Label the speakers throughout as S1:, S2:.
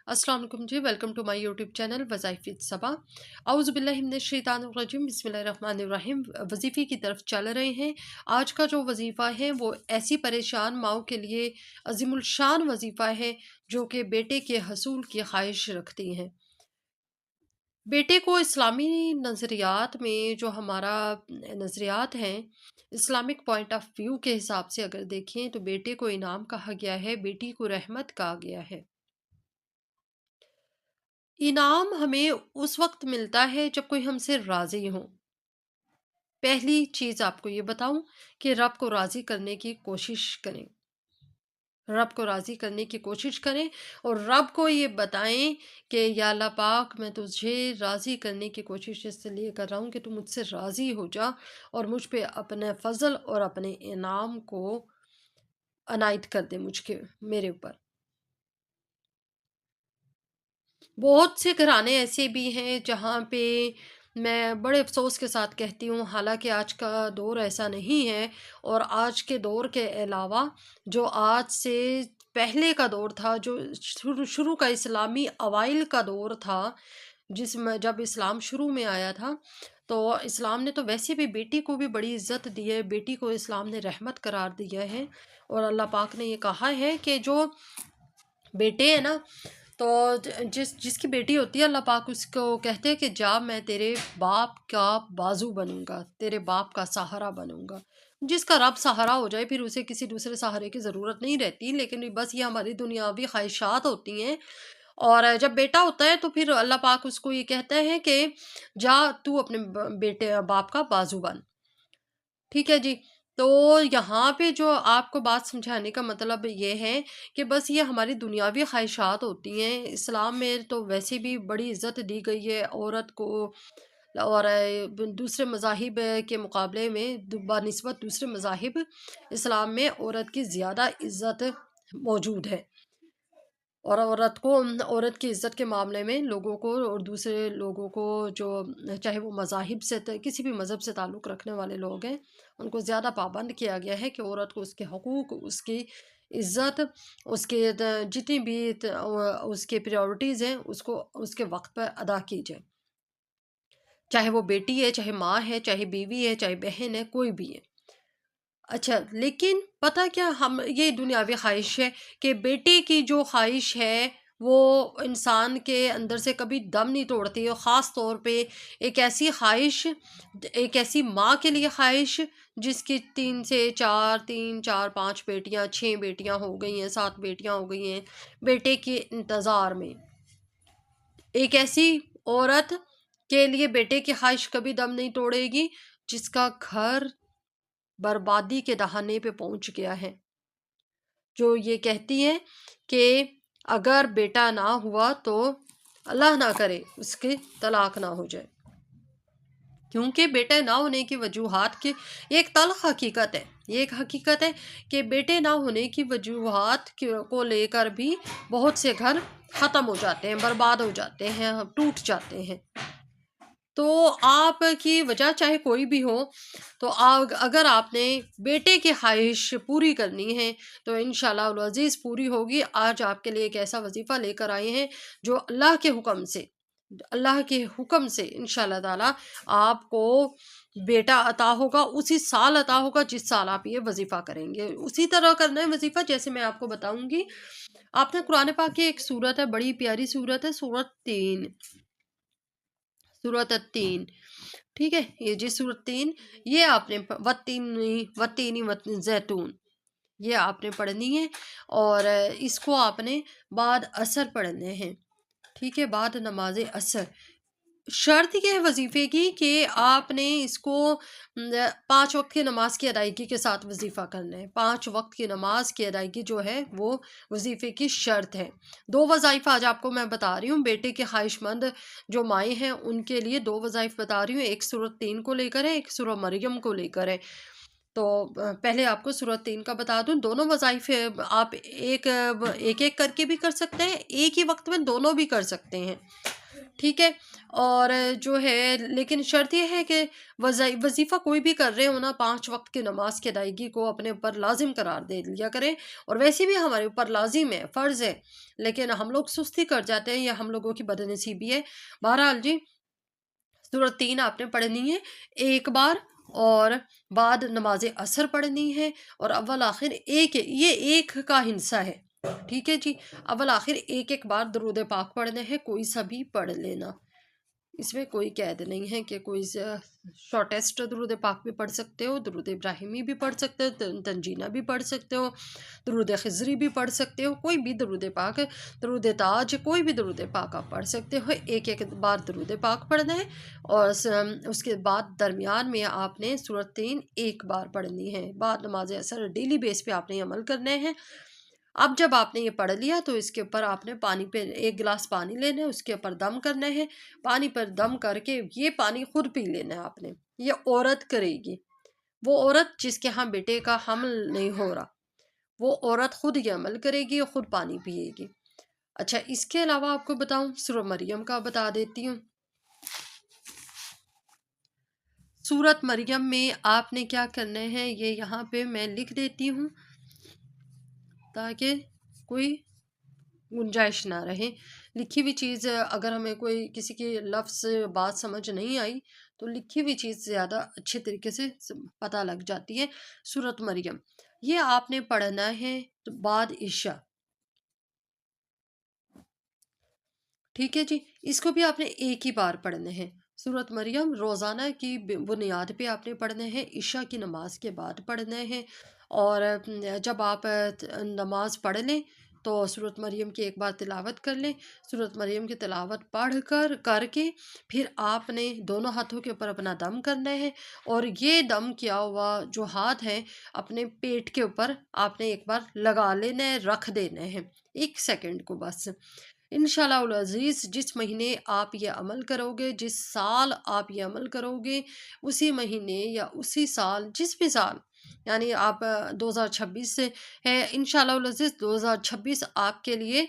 S1: अस्सलाम वालेकुम जी। Welcome to my YouTube channel वज़ाइफ विद सबा। औज़ु बिल्लाहि मिनश शैतानिर रजीम। बिस्मिल्लाहिर्रहमानिर रहीम। वज़ीफ़े की तरफ चल रहे हैं। आज का जो वज़ीफ़ा है वो ऐसी परेशान माओ के लिए अज़ीमुल शान वज़ीफ़ा है जो कि बेटे के हसूल की ख्वाहिश रखती हैं। बेटे को इस्लामी नज़रियात में जो हमारा नज़रियात हैं, इस्लामिक पॉइंट ऑफ व्यू के हिसाब से अगर देखें तो बेटे को इनाम कहा गया है, बेटी को रहमत कहा गया है। इनाम हमें उस वक़्त मिलता है जब कोई हमसे राज़ी हो। पहली चीज़ आपको ये बताऊँ कि रब को राज़ी करने की कोशिश करें। रब को राज़ी करने की कोशिश करें और रब को ये बताएँ कि या अल्लाह पाक, मैं तुझे राज़ी करने की कोशिश इसलिए कर रहा हूँ कि तू मुझसे राज़ी हो जा और मुझ पे अपने फ़ज़ल और अपने इनाम को अनायत कर दे मेरे ऊपर। बहुत से घराने ऐसे भी हैं जहाँ पे मैं बड़े अफ़सोस के साथ कहती हूँ, हालाँकि आज का दौर ऐसा नहीं है और आज के दौर के अलावा जो आज से पहले का दौर था, जो शुरू शुरू का इस्लामी अवाइल का दौर था, जिसमें जब इस्लाम शुरू में आया था, तो इस्लाम ने तो वैसे भी बेटी को भी बड़ी इज़्ज़त दी है, बेटी को इस्लाम ने रहमत करार दिया है और अल्लाह पाक ने ये कहा है कि जो बेटे हैं ना, तो जिसकी बेटी होती है, अल्लाह पाक उसको कहते हैं कि जा, मैं तेरे बाप का बाजू बनूंगा, तेरे बाप का सहारा बनूंगा। जिसका रब सहारा हो जाए फिर उसे किसी दूसरे सहारे की ज़रूरत नहीं रहती, लेकिन बस ये हमारी दुनियावी ख्वाहिशात होती हैं। और जब बेटा होता है तो फिर अल्लाह पाक उसको ये कहता है कि जा, तू अपने बेटे बाप का बाजू बन। ठीक है जी। तो यहाँ पे जो आपको बात समझाने का मतलब ये है कि बस ये हमारी दुनियावी ख्वाहिशात होती हैं। इस्लाम में तो वैसे भी बड़ी इज़्ज़त दी गई है औरत को, और दूसरे मज़ाहिब के मुकाबले में बनिस्बत दूसरे मज़ाहिब, इस्लाम में औरत की ज़्यादा इज़्ज़त मौजूद है। और औरत की इज़्ज़त के मामले में लोगों को और दूसरे लोगों को, जो चाहे वो मज़ाहिब से किसी भी मज़हब से ताल्लुक़ रखने वाले लोग हैं, उनको ज़्यादा पाबंद किया गया है कि औरत को उसके हकूक़, उसकी इज़्ज़त, उसके जितनी भी उसके प्रायोरिटीज़ हैं, उसको उसके वक्त पर अदा की जाए। चाहे वो बेटी है, चाहे माँ है, चाहे बीवी है, चाहे बहन है, कोई भी है। अच्छा, लेकिन पता क्या, हम ये दुनियावी ख्वाहिश है कि बेटे की जो ख्वाहिश है वो इंसान के अंदर से कभी दम नहीं तोड़ती है। ख़ास तौर पे एक ऐसी ख्वाहिश, एक ऐसी माँ के लिए ख्वाहिश जिसकी 3 4 5 बेटियां, 6 बेटियां हो गई हैं, 7 बेटियां हो गई हैं, बेटे के इंतज़ार में। एक ऐसी औरत के लिए बेटे की ख्वाहिश कभी दम नहीं तोड़ेगी जिसका घर बर्बादी के दहाने पे पहुंच गया है, जो ये कहती है कि अगर बेटा ना हुआ तो अल्लाह ना करे उसकी तलाक ना हो जाए। क्योंकि बेटे ना होने की वजूहात की, ये एक तल्ख हकीकत है, ये एक हकीकत है कि बेटे ना होने की वजूहात को लेकर भी बहुत से घर ख़त्म हो जाते हैं, बर्बाद हो जाते हैं, टूट जाते हैं। तो आपकी वजह चाहे कोई भी हो, तो अगर आपने बेटे की ख्वाहिश पूरी करनी है तो इंशाल्लाह उल अज़ीज़ पूरी होगी। आज आपके लिए एक ऐसा वजीफ़ा लेकर आए हैं जो अल्लाह के हुक्म से इंशाल्लाह ताला आपको बेटा अता होगा, उसी साल अता होगा जिस साल आप ये वजीफ़ा करेंगे। उसी तरह करना है वजीफ़ा जैसे मैं आपको बताऊंगी। आपने कुरान पाक की एक सूरत है, बड़ी प्यारी सूरत है, सूरत तीन। ठीक है, ये जी सूरत 3, ये आपने वत्तीनी ज़ैतून, ये आपने पढ़नी है। और इसको आपने बाद असर पढ़ने हैं। ठीक है, बाद नमाज असर। शर्त ये है वजीफ़े की कि आपने इसको 5 वक्त की नमाज की अदायगी के साथ वजीफ़ा करना है। 5 वक्त की नमाज की अदायगी जो है वो वजीफ़े की शर्त है। 2 वज़ाइफ आज आपको मैं बता रही हूँ, बेटे के ख्वाहिशमंद जो माएँ हैं उनके लिए 2 वज़ाइफ बता रही हूँ। एक सूरत 3 को लेकर है, एक सूरह मरियम को लेकर है। तो पहले आपको सूरत 3 का बता दूँ। दोनों वज़ाइफ आप एक एक करके भी कर सकते हैं, एक ही वक्त में दोनों भी कर सकते हैं। ٹھیک ہے، اور جو ہے لیکن شرط یہ ہے کہ وظیفہ کوئی بھی کر رہے ہو نا، 5 وقت کی نماز کی ادائیگی کو اپنے اوپر لازم قرار دے لیا کریں، اور ویسے بھی ہمارے اوپر لازم ہے، فرض ہے، لیکن ہم لوگ سستی کر جاتے ہیں، یا ہم لوگوں کی بد نصیبی ہے۔ بہرحال جی، سورت 3 آپ نے پڑھنی ہے ایک بار، اور بعد نماز عصر پڑھنی ہے، اور اول آخر ایک، یہ ایک کا ہنسہ ہے، ٹھیک ہے جی، اول آخر ایک ایک بار درود پاک پڑھنے ہیں، کوئی سا بھی پڑھ لینا، اس میں کوئی قید نہیں ہے کہ کوئی شارٹیسٹ درود پاک بھی پڑھ سکتے ہو، درود ابراہیمی بھی پڑھ سکتے ہو، تنجینہ بھی پڑھ سکتے ہو، درود خضری بھی پڑھ سکتے ہو، کوئی بھی درود پاک، درود تاج، کوئی بھی درود پاک آپ پڑھ سکتے ہو، ایک ایک بار درود پاک پڑھنا ہے، اور اس کے بعد درمیان میں آپ نے سورت 3 ایک بار پڑھنی ہے، بعد نماز عصر ڈیلی بیس پہ آپ نے عمل کرنے ہیں۔ اب جب آپ نے یہ پڑھ لیا تو اس کے اوپر آپ نے پانی پہ 1 گلاس پانی لینا ہے، اس کے اوپر دم کرنا ہے، پانی پر دم کر کے یہ پانی خود پی لینا ہے آپ نے، یہ عورت کرے گی، وہ عورت جس کے ہاں بیٹے کا حمل نہیں ہو رہا، وہ عورت خود یہ عمل کرے گی اور خود پانی پیے گی۔ اچھا، اس کے علاوہ آپ کو بتاؤں، سورہ مریم کا بتا دیتی ہوں۔ سورت مریم میں آپ نے کیا کرنا ہے، یہ یہاں پہ میں لکھ دیتی ہوں تاکہ کوئی گنجائش نہ رہے، لکھی ہوئی چیز اگر ہمیں کوئی کسی کی لفظ بات سمجھ نہیں آئی تو لکھی ہوئی چیز زیادہ اچھے طریقے سے پتہ لگ جاتی ہے۔ سورت مریم یہ آپ نے پڑھنا ہے بعد عشاء، ٹھیک ہے جی، اس کو بھی آپ نے ایک ہی بار پڑھنے ہیں۔ سورت مریم روزانہ کی بنیاد پہ آپ نے پڑھنے ہیں، عشاء کی نماز کے بعد پڑھنے ہیں، اور جب آپ نماز پڑھ لیں تو سورت مریم کی ایک بار تلاوت کر لیں، سورت مریم کی تلاوت پڑھ کر کے پھر آپ نے دونوں ہاتھوں کے اوپر اپنا دم کرنا ہے، اور یہ دم کیا ہوا جو ہاتھ ہے اپنے پیٹ کے اوپر آپ نے ایک بار لگا لینا ہے، رکھ دینا ہے 1 سیکنڈ کو بس۔ انشاءاللہ العزیز جس مہینے آپ یہ عمل کرو گے، جس سال آپ یہ عمل کرو گے، اسی مہینے یا اسی سال، جس بھی سال، یعنی آپ 2026 سے ہے، انشاءاللہ العزیز 2026 آپ کے لیے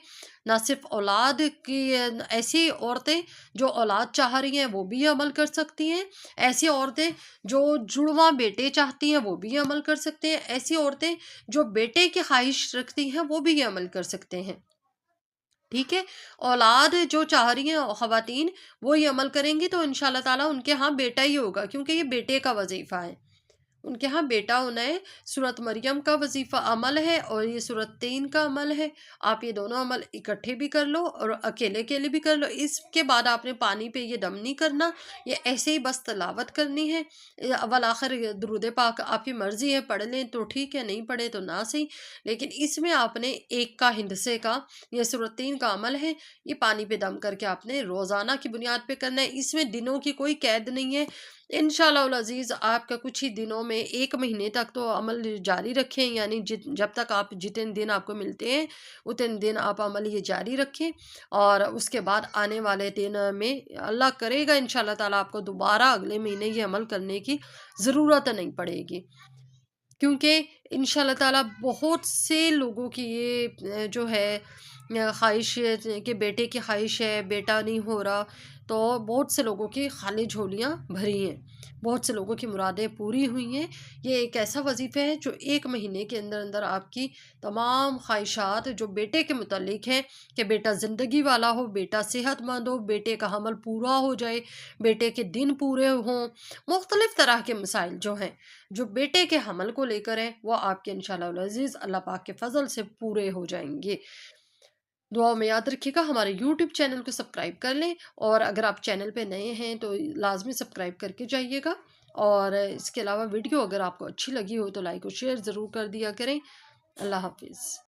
S1: نہ صرف اولاد کی، ایسی عورتیں جو اولاد چاہ رہی ہیں وہ بھی یہ عمل کر سکتی ہیں، ایسی عورتیں جو جڑواں بیٹے چاہتی ہیں وہ بھی یہ عمل کر سکتے ہیں، ایسی عورتیں جو بیٹے کی خواہش رکھتی ہیں وہ بھی یہ عمل کر سکتے ہیں، ٹھیک ہے، اولاد جو چاہ رہی ہیں خواتین وہ یہ عمل کریں گی تو انشاءاللہ تعالیٰ ان کے ہاں بیٹا ہی ہوگا، کیونکہ یہ بیٹے کا وظیفہ ہے، ان کے ہاں بیٹا ہونا ہے۔ سورت مریم کا وظیفہ عمل ہے، اور یہ سورت 3 کا عمل ہے، آپ یہ دونوں عمل اکٹھے بھی کر لو اور اکیلے اکیلے بھی کر لو، اس کے بعد آپ نے پانی پہ یہ دم نہیں کرنا، یہ ایسے ہی بس تلاوت کرنی ہے، اول آخر درود پاک آپ کی مرضی ہے، پڑھ لیں تو ٹھیک ہے، نہیں پڑھے تو نہ صحیح، لیکن اس میں آپ نے ایک کا ہندسے کا، یہ سورت 3 کا عمل ہے، یہ پانی پہ دم کر کے آپ نے روزانہ کی بنیاد پہ کرنا ہے، اس میں دنوں کی کوئی قید نہیں ہے، انشاءاللہ العزیز آپ کا کچھ ہی دنوں میں 1 مہینے تک تو عمل جاری رکھیں، یعنی جب تک آپ جتنے دن آپ کو ملتے ہیں اتنے دن آپ عمل یہ جاری رکھیں، اور اس کے بعد آنے والے دن میں اللہ کرے گا انشاءاللہ تعالیٰ آپ کو دوبارہ اگلے مہینے یہ عمل کرنے کی ضرورت نہیں پڑے گی، کیونکہ انشاءاللہ تعالیٰ بہت سے لوگوں کی یہ جو ہے خواہش ہے کہ بیٹے کی خواہش ہے، بیٹا نہیں ہو رہا، تو بہت سے لوگوں کی خالی جھولیاں بھری ہیں، بہت سے لوگوں کی مرادیں پوری ہوئی ہیں۔ یہ ایک ایسا وظیفہ ہے جو 1 مہینے کے اندر اندر آپ کی تمام خواہشات جو بیٹے کے متعلق ہیں، کہ بیٹا زندگی والا ہو، بیٹا صحت مند ہو، بیٹے کا حمل پورا ہو جائے، بیٹے کے دن پورے ہوں، مختلف طرح کے مسائل جو ہیں جو بیٹے کے حمل کو لے کر ہیں، وہ آپ کے انشاءاللہ العزیز اللہ پاک کے فضل سے پورے ہو جائیں گے۔ دعاؤں میں یاد رکھیے گا، ہمارے یوٹیوب چینل کو سبسکرائب کر لیں، اور اگر آپ چینل پہ نئے ہیں تو لازمی سبسکرائب کر کے جائیے گا، اور اس کے علاوہ ویڈیو اگر آپ کو اچھی لگی ہو تو لائک اور شیئر ضرور کر دیا کریں۔ اللہ حافظ۔